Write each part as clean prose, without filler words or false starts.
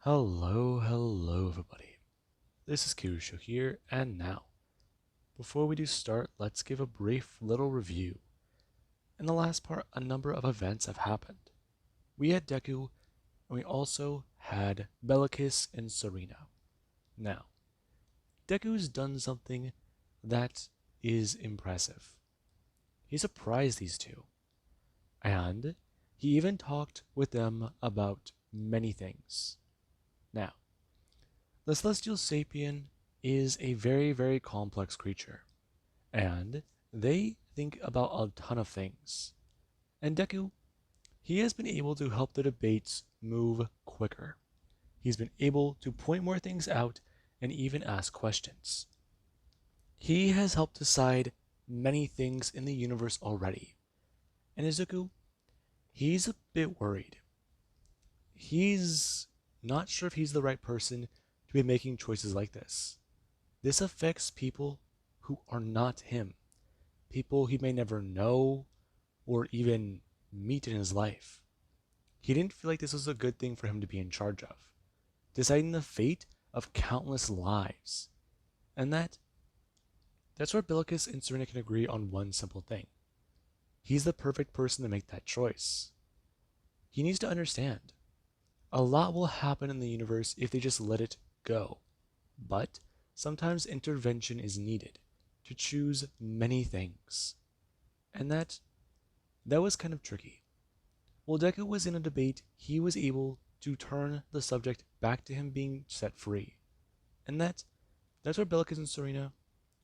Hello everybody. This is Kirusho here, and now, before we do start, let's give a brief little review. In the last part, a number of events have happened. We had Deku, and we also had Bellicus and Serena. Now, Deku's done something that is impressive. He surprised these two, and he even talked with them about many things. Now, the Celestial Sapien is a very complex creature, and they think about a ton of things. And Deku, he has been able to help the debates move quicker. He's been able to point more things out and even ask questions. He has helped decide many things in the universe already. And Izuku, he's a bit worried. He's not sure if he's the right person to be making choices like this. This affects people who are not him, people he may never know or even meet in his life. He didn't feel like this was a good thing for him to be in charge of, deciding the fate of countless lives. And that's where Bellicus and Serena can agree on one simple thing. He's the perfect person to make that choice. He needs to understand. A lot will happen in the universe if they just let it go. But sometimes intervention is needed to choose many things. And that was kind of tricky. While Deku was in a debate, he was able to turn the subject back to him being set free. And that's where Bellicus and Serena,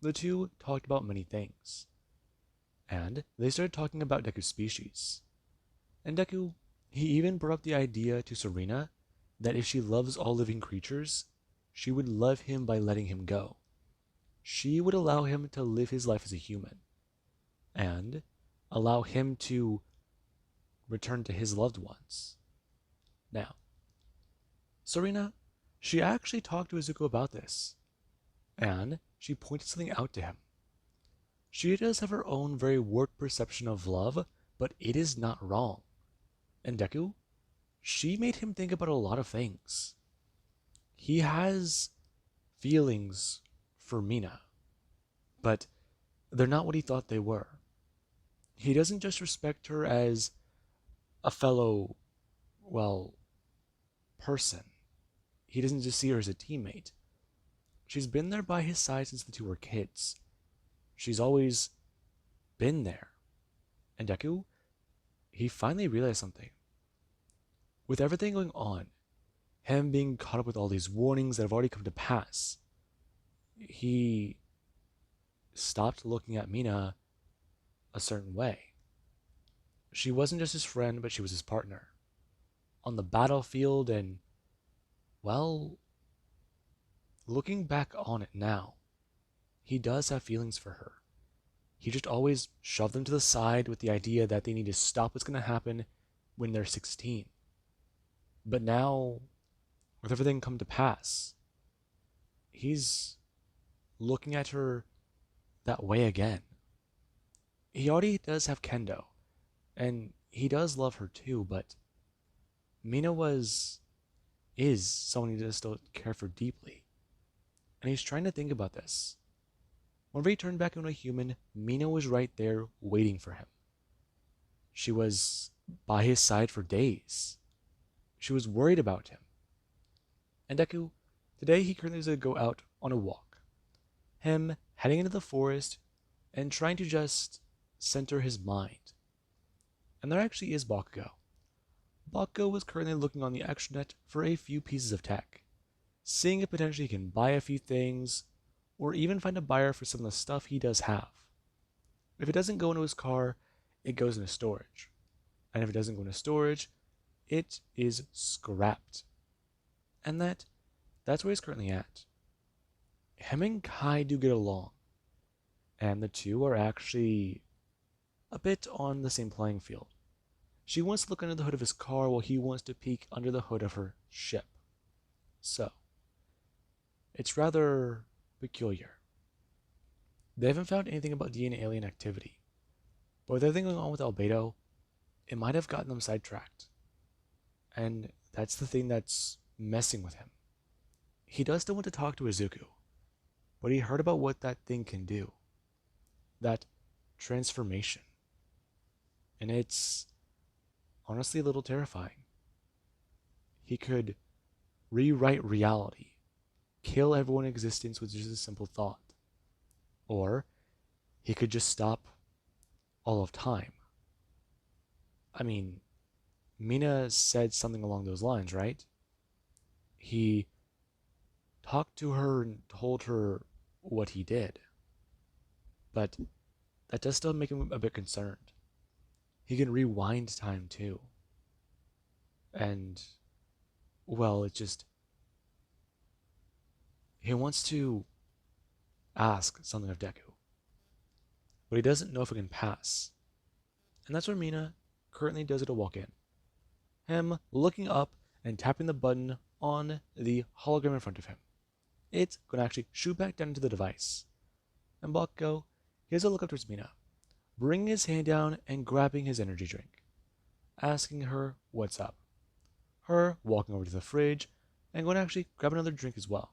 the two talked about many things. And they started talking about Deku's species. And Deku, he even brought up the idea to Serena that if she loves all living creatures, she would love him by letting him go. She would allow him to live his life as a human and allow him to return to his loved ones. Now, Serena, she actually talked to Izuku about this, and she pointed something out to him. She does have her own very warped perception of love, but it is not wrong. And Deku, she made him think about a lot of things. He has feelings for Mina, but they're not what he thought they were. He doesn't just respect her as a fellow, person. He doesn't just see her as a teammate. She's been there by his side since the two were kids. She's always been there. And Deku, he finally realized something. With everything going on, him being caught up with all these warnings that have already come to pass, he stopped looking at Mina a certain way. She wasn't just his friend, but she was his partner. On the battlefield and, looking back on it now, he does have feelings for her. He just always shoved them to the side with the idea that they need to stop what's going to happen when they're 16. But now, with everything come to pass, he's looking at her that way again. He already does have Kendo, and he does love her too, but Mina is someone he does still care for deeply. And he's trying to think about this. Whenever he turned back into a human, Mina was right there waiting for him. She was by his side for days. She was worried about him. And Deku, today he currently is going to go out on a walk. Him heading into the forest and trying to just center his mind. And there actually is Bakugo. Bakugo was currently looking on the extranet for a few pieces of tech, seeing if potentially he can buy a few things, or even find a buyer for some of the stuff he does have. If it doesn't go into his car, it goes into storage. And if it doesn't go into storage, it is scrapped. And that's where he's currently at. Him and Kai do get along, and the two are actually a bit on the same playing field. She wants to look under the hood of his car while he wants to peek under the hood of her ship. So, it's rather peculiar. They haven't found anything about DNA alien activity, but with everything going on with Albedo, it might have gotten them sidetracked. And that's the thing that's messing with him. He does still want to talk to Izuku, but he heard about what that thing can do. That transformation. And it's honestly a little terrifying. He could rewrite reality, kill everyone in existence with just a simple thought. Or he could just stop all of time. I mean, Mina said something along those lines, right? He talked to her and told her what he did. But that does still make him a bit concerned. He can rewind time too. And, well, it just. He wants to ask something of Deku, but he doesn't know if it can pass. And that's where Mina currently does it to walk in. Him looking up and tapping the button on the hologram in front of him. It's going to actually shoot back down into the device. And Bakugo, he has a look up towards Mina, bringing his hand down and grabbing his energy drink, asking her what's up. Her walking over to the fridge and going to actually grab another drink as well.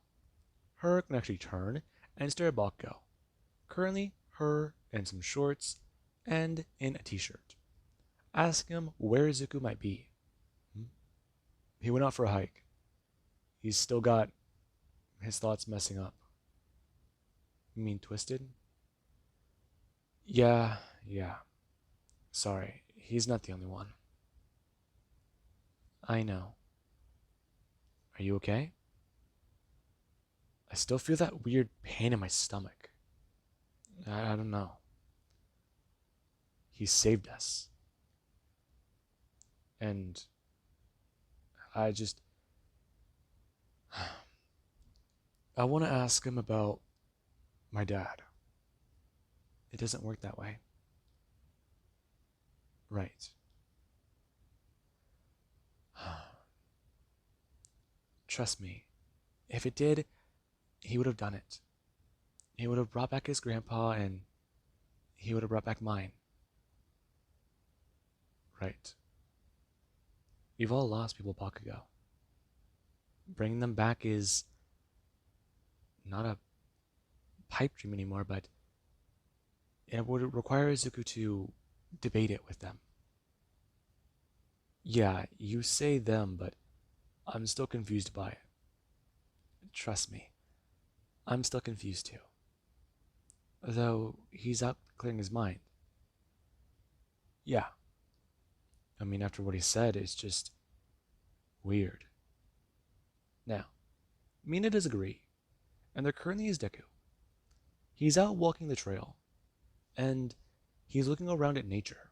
Her can actually turn and stare at Bakugo. Currently, her in some shorts and in a t-shirt, asking him where Izuku might be. He went out for a hike. He's still got his thoughts messing up. You mean twisted? Yeah. Sorry, he's not the only one. I know. Are you okay? I still feel that weird pain in my stomach. I don't know. He saved us. And I just. I want to ask him about my dad. It doesn't work that way. Right. Trust me, if it did, he would have done it. He would have brought back his grandpa and he would have brought back mine. Right. We've all lost people Bakugo. Bringing them back is not a pipe dream anymore, but it would require Izuku to debate it with them. Yeah, you say them, but I'm still confused by it. Trust me, I'm still confused too. Though he's out clearing his mind. Yeah. I mean, after what he said, it's just weird. Now, Mina does agree, and there currently is Deku. He's out walking the trail, and he's looking around at nature.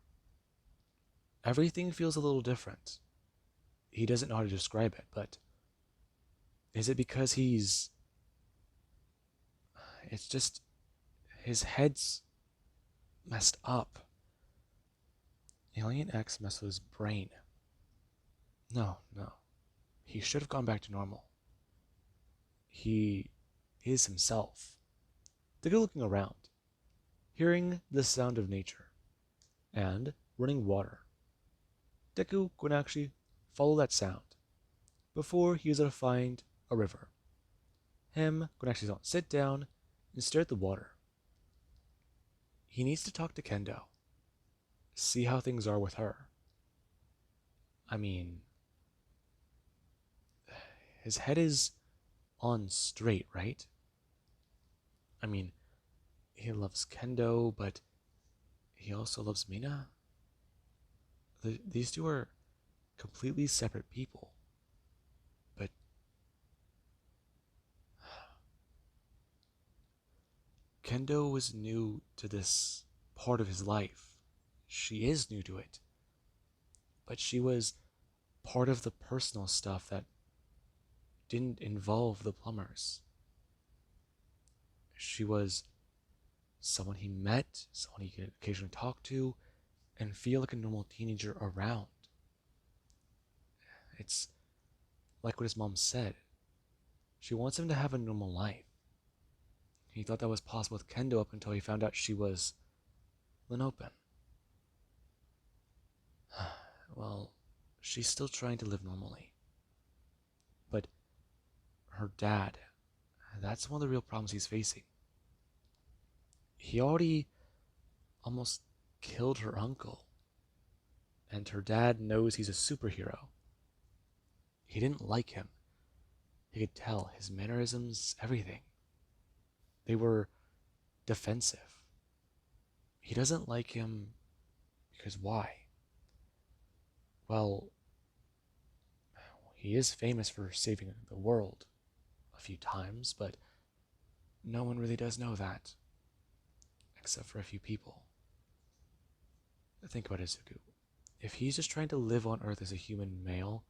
Everything feels a little different. He doesn't know how to describe it, but is it because it's just his head's messed up. Alien X messed with his brain. No. He should have gone back to normal. He is himself. Deku looking around, hearing the sound of nature, and running water. Deku can actually follow that sound before he is able to find a river. Him can actually sit down and stare at the water. He needs to talk to Kendo, see how things are with her. I mean, his head is on straight, right? I mean, he loves Kendo, but he also loves Mina. These two are completely separate people. But Kendo was new to this part of his life. She is new to it. But she was part of the personal stuff that didn't involve the plumbers. She was someone he met, someone he could occasionally talk to, and feel like a normal teenager around. It's like what his mom said. She wants him to have a normal life. He thought that was possible with Kendo up until he found out she was Linopen. Well, she's still trying to live normally. But her dad. That's one of the real problems he's facing. He already almost killed her uncle, and her dad knows he's a superhero. He didn't like him. He could tell his mannerisms, everything. They were defensive. He doesn't like him because why? Well, he is famous for saving the world a few times, but no one really does know that, except for a few people. Think about it, Zuko. If he's just trying to live on Earth as a human male,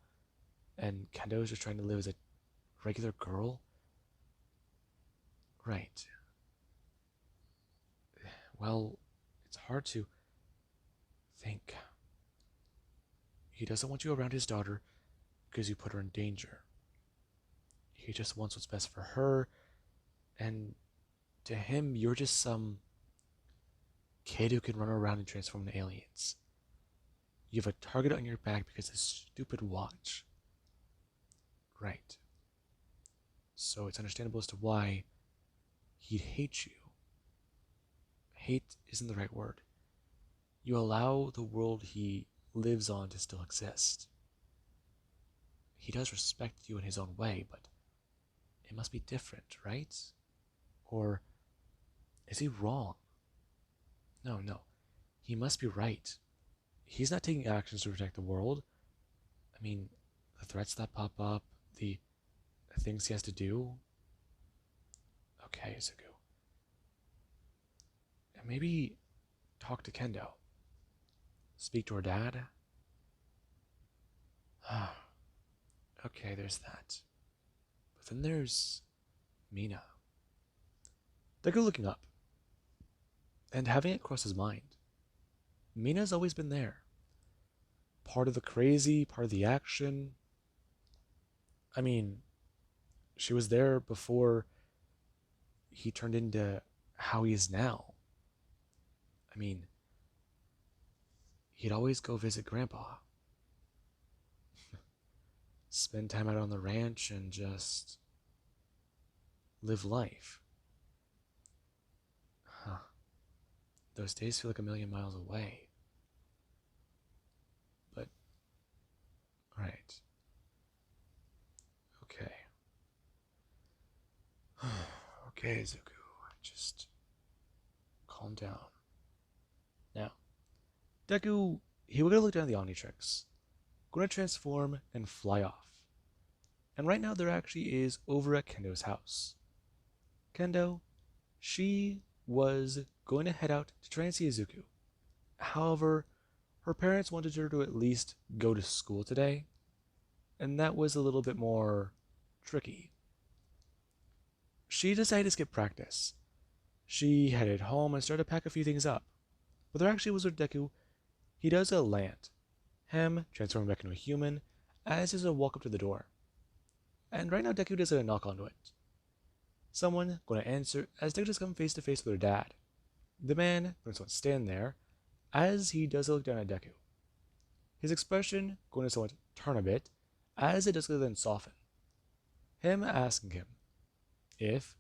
and Kendo is just trying to live as a regular girl, right? Well, it's hard to think. He doesn't want you around his daughter because you put her in danger. He just wants what's best for her, and to him, you're just some kid who can run around and transform into aliens. You have a target on your back because of this stupid watch. Right. So it's understandable as to why he'd hate you. Hate isn't the right word. You allow the world he lives on to still exist. He does respect you in his own way, but it must be different, right? Or is he wrong? No. He must be right. He's not taking actions to protect the world. I mean, the threats that pop up, the things he has to do. Okay, Izuku. And maybe talk to Kendo. Speak to her dad. Okay, there's that. But then there's Mina. Deku looking up and having it cross his mind. Mina's always been there. Part of the crazy, part of the action. I mean, she was there before he turned into how he is now. I mean, he'd always go visit Grandpa. Spend time out on the ranch and just live life. Those days feel like a million miles away. But, right. Okay. Okay, Zuko. Just calm down. Now, Deku, he would look down at the Omnitrix. Going to transform and fly off. And right now there actually is over at Kendo's house. Kendo, she was going to head out to try and see Izuku. However, her parents wanted her to at least go to school today, and that was a little bit more tricky. She decided to skip practice. She headed home and started to pack a few things up. But there actually was with Deku. He does a land. Him transforming back into a human, as is a walk up to the door. And right now Deku does a knock onto it. Someone going to answer as Deku just come face to face with her dad. The man going to stand there as he does look down at Deku. His expression going to somewhat turn a bit as it does then soften. Him asking him if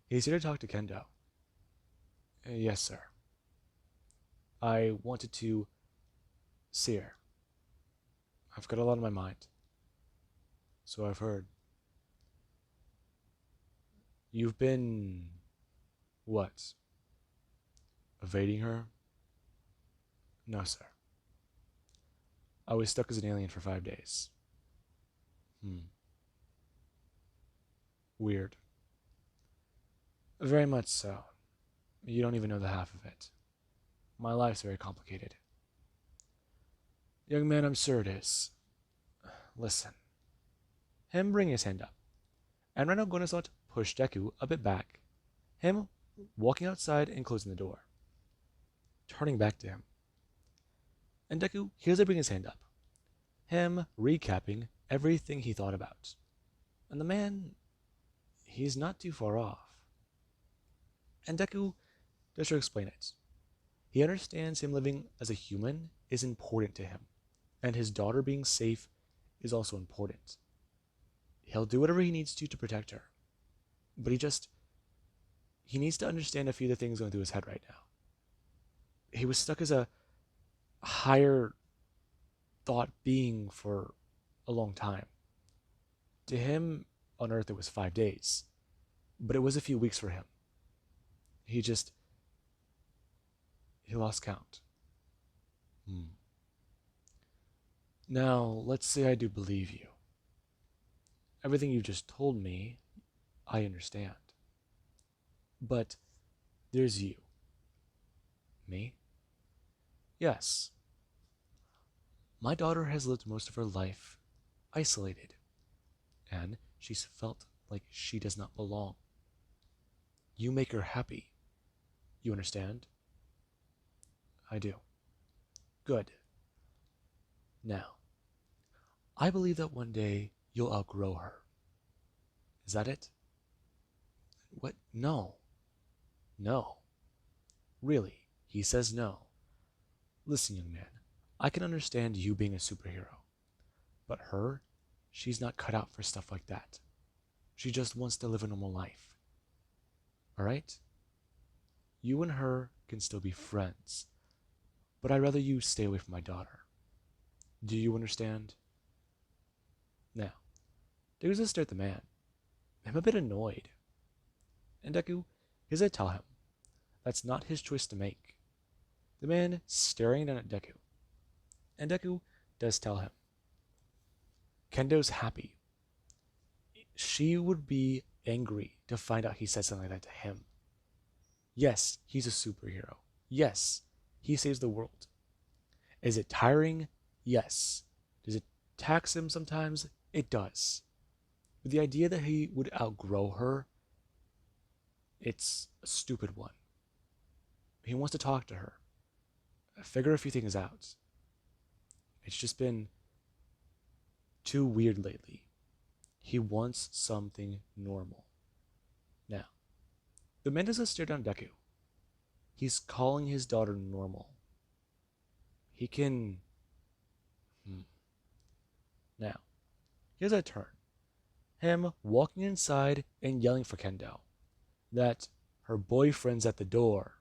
he's here to talk to Kendo. Yes, sir. I wanted to see her. I've got a lot on my mind. So I've heard. You've been... what? Evading her? No, sir. I was stuck as an alien for 5 days. Weird. Very much so. You don't even know the half of it. My life's very complicated. Young man, I'm sure it is. Listen. Him bring his hand up. And right now Gonosot pushed Deku a bit back. Him walking outside and closing the door. Turning back to him. And Deku hears him bring his hand up. Him recapping everything he thought about. And the man, he's not too far off. And Deku does to explain it. He understands him living as a human is important to him, and his daughter being safe is also important. He'll do whatever he needs to protect her. But he needs to understand a few of the things going through his head right now. He was stuck as a higher thought being for a long time. To him, on Earth, it was 5 days, but it was a few weeks for him. He just, he lost count. Hmm. Now, let's say I do believe you. Everything you just told me, I understand. But there's you. Me? Yes. My daughter has lived most of her life isolated, and she's felt like she does not belong. You make her happy. You understand? I do. Good. Now, I believe that one day you'll outgrow her. Is that it? What? No. No. Really, he says no. Listen, young man, I can understand you being a superhero, but her, she's not cut out for stuff like that. She just wants to live a normal life. Alright? You and her can still be friends, but I'd rather you stay away from my daughter. Do you understand? Now, Deku's just stare at the man. I'm a bit annoyed. And Deku, he's to tell him that's not his choice to make. The man staring down at Deku. And Deku does tell him. Kendo's happy. She would be angry to find out he said something like that to him. Yes, he's a superhero. Yes, he saves the world. Is it tiring? Yes. Does it tax him sometimes? It does. But the idea that he would outgrow her, it's a stupid one. He wants to talk to her, figure a few things out. It's just been too weird lately. He wants something normal. Now, the man doesn't stare down Deku. He's calling his daughter normal. He can... Now, here's a turn. Him walking inside and yelling for Kendo that her boyfriend's at the door.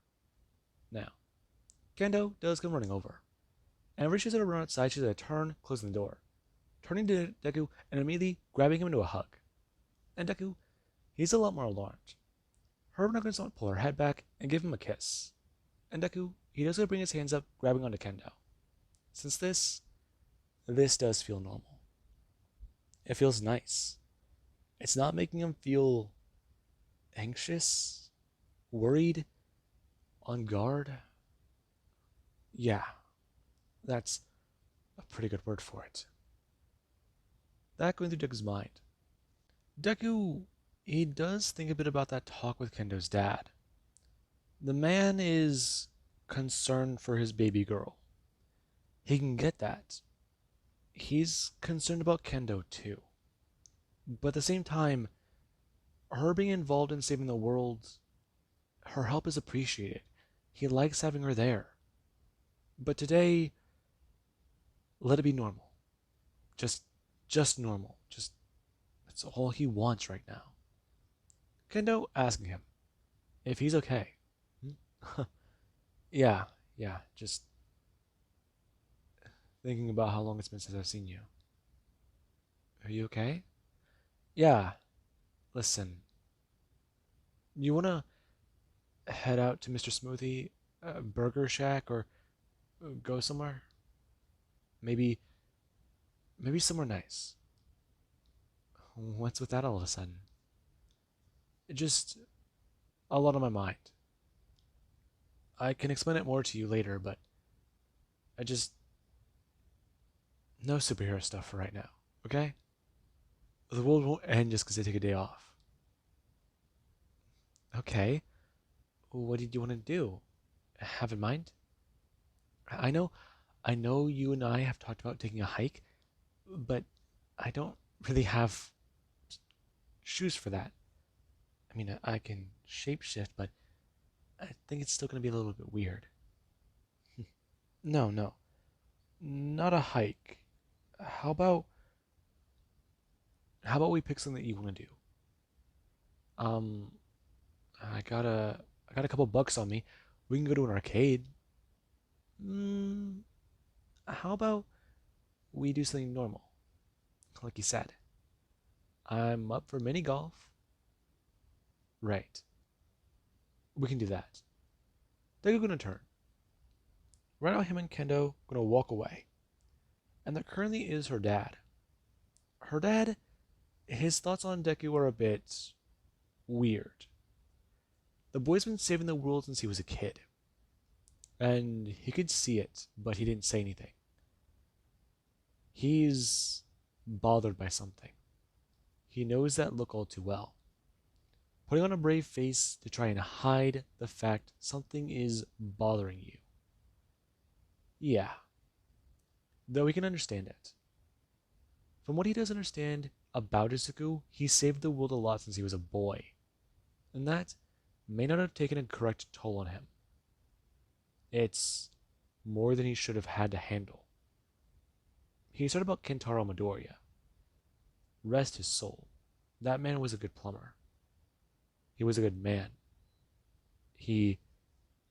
Now, Kendo does come running over. And whenever she's going to run outside, she's going to turn, closing the door, turning to Deku and immediately grabbing him into a hug. And Deku, he's a lot more alarmed. Her not going to pull her head back and give him a kiss. And Deku, he does go to bring his hands up, grabbing onto Kendo. Since this does feel normal. It feels nice. It's not making him feel anxious, worried, on guard. Yeah, that's a pretty good word for it. That going through Deku's mind. Deku, he does think a bit about that talk with Kendo's dad. The man is concerned for his baby girl. He can get that. He's concerned about Kendo too. But at the same time, her being involved in saving the world, her help is appreciated. He likes having her there. But today, let it be normal. Just normal. That's all he wants right now. Kendo asking him if he's okay. Yeah, just thinking about how long it's been since I've seen you. Are you okay? Yeah, listen. You wanna head out to Mr. Smoothie, Burger Shack, or go somewhere? Maybe somewhere nice. What's with that all of a sudden? Just a lot on my mind. I can explain it more to you later, but I just... No superhero stuff for right now, okay? The world won't end just because I take a day off. Okay. What did you want to do? Have in mind? I know you and I have talked about taking a hike, but I don't really have shoes for that. I mean, I can shapeshift, but I think it's still going to be a little bit weird. No. Not a hike. How about How about we pick something that you want to do? Um, I got a I got a couple bucks on me. We can go to an arcade. Mm, how about we do something normal? Like you said, I'm up for mini golf. Right. We can do that. They're gonna turn. Right now, him and Kendo gonna walk away. And there currently is her dad. Her dad, his thoughts on Deku are a bit weird. The boy's been saving the world since he was a kid. And he could see it, but he didn't say anything. He's bothered by something. He knows that look all too well. Putting on a brave face to try and hide the fact something is bothering you. Yeah, though he can understand it. From what he does understand about Izuku, he saved the world a lot since he was a boy, and that may not have taken a correct toll on him. It's more than he should have had to handle. He heard about Kentaro Midoriya. Rest his soul. That man was a good plumber. He was a good man. He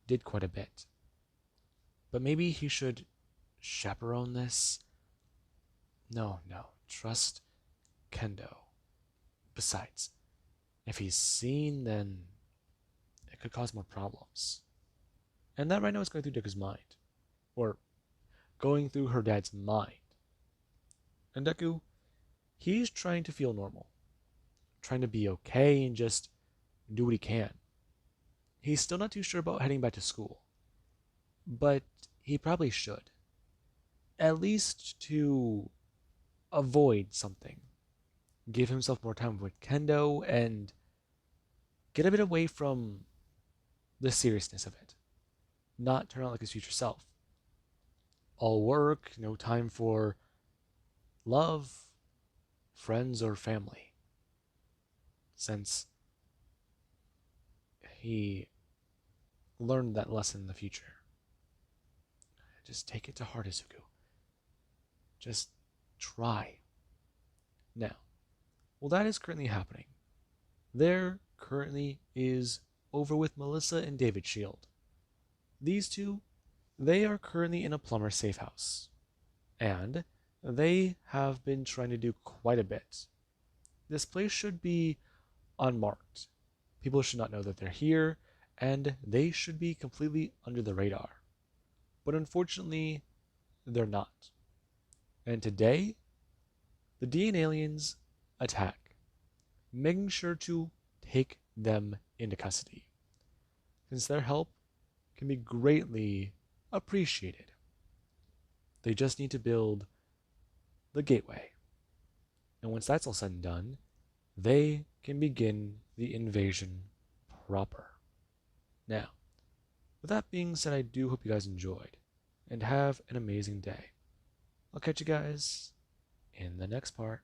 did quite a bit. But maybe he should chaperone this? No, no. Trust Kendo. Besides, if he's seen, then it could cause more problems. And that right now is going through Deku's mind. Or going through her dad's mind. And Deku, he's trying to feel normal. Trying to be okay and just do what he can. He's still not too sure about heading back to school. But he probably should. At least to avoid something. Give himself more time with Kendo and get a bit away from the seriousness of it. Not turn out like his future self. All work, no time for love, friends, or family. Since he learned that lesson in the future. Just take it to heart, Izuku. Just try. Now, well, that is currently happening. There currently is over with Melissa and David Shield. These two, they are currently in a plumber safe house. And they have been trying to do quite a bit. This place should be unmarked. People should not know that they're here, and they should be completely under the radar. But unfortunately, they're not. And today, the DN aliens attack, making sure to take them into custody, since their help can be greatly appreciated. They just need to build the gateway. And once that's all said and done, they can begin the invasion proper. Now, with that being said, I do hope you guys enjoyed, and have an amazing day. I'll catch you guys in the next part.